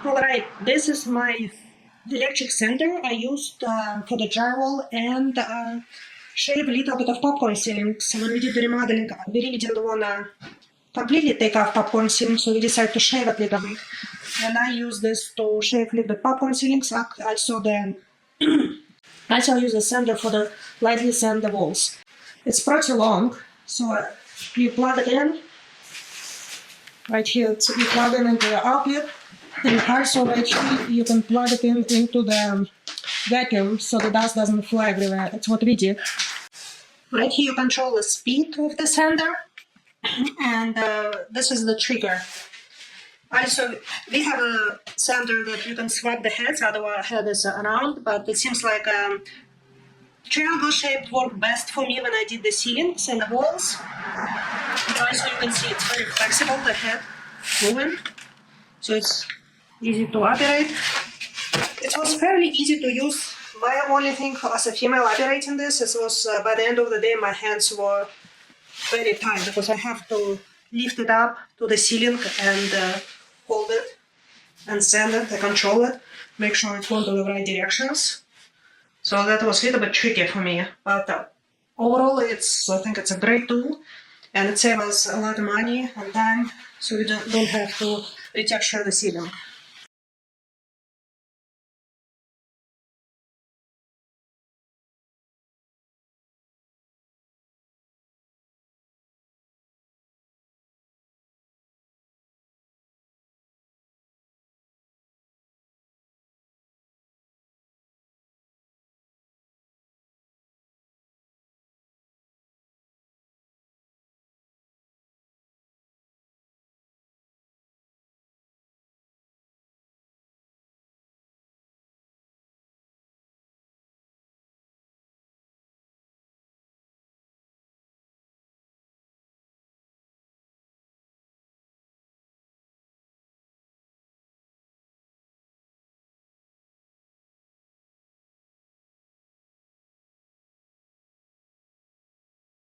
Alright, this is my electric sander I used for the drywall and shave a little bit of popcorn ceilings. When we did the remodeling, we really didn't want to completely take off popcorn ceilings, so we decided to shave it a little bit. And I use this to shave a little bit popcorn ceilings. Also, I use a sander for the lightly sand the walls. It's pretty long, so you plug it in. Right here, you plug it into the outlet. And also right here, you can plug it into the vacuum so the dust doesn't fly everywhere. That's what we did. Right here, you control the speed of the sander. And this is the trigger. Also, we have a sander that you can swap the heads, otherwise head is around, but it seems like triangle shape worked best for me when I did the ceilings and the walls. And also you can see it's very flexible, the head moving, so it's easy to operate. It was fairly easy to use. My only thing as a female operating this was by the end of the day my hands were very tight because I have to lift it up to the ceiling and hold it and sand it and control it, make sure it's going to the right directions. So that was a little bit tricky for me, but overall I think it's a great tool and it saves us a lot of money and time, so we don't have to retexture the ceiling.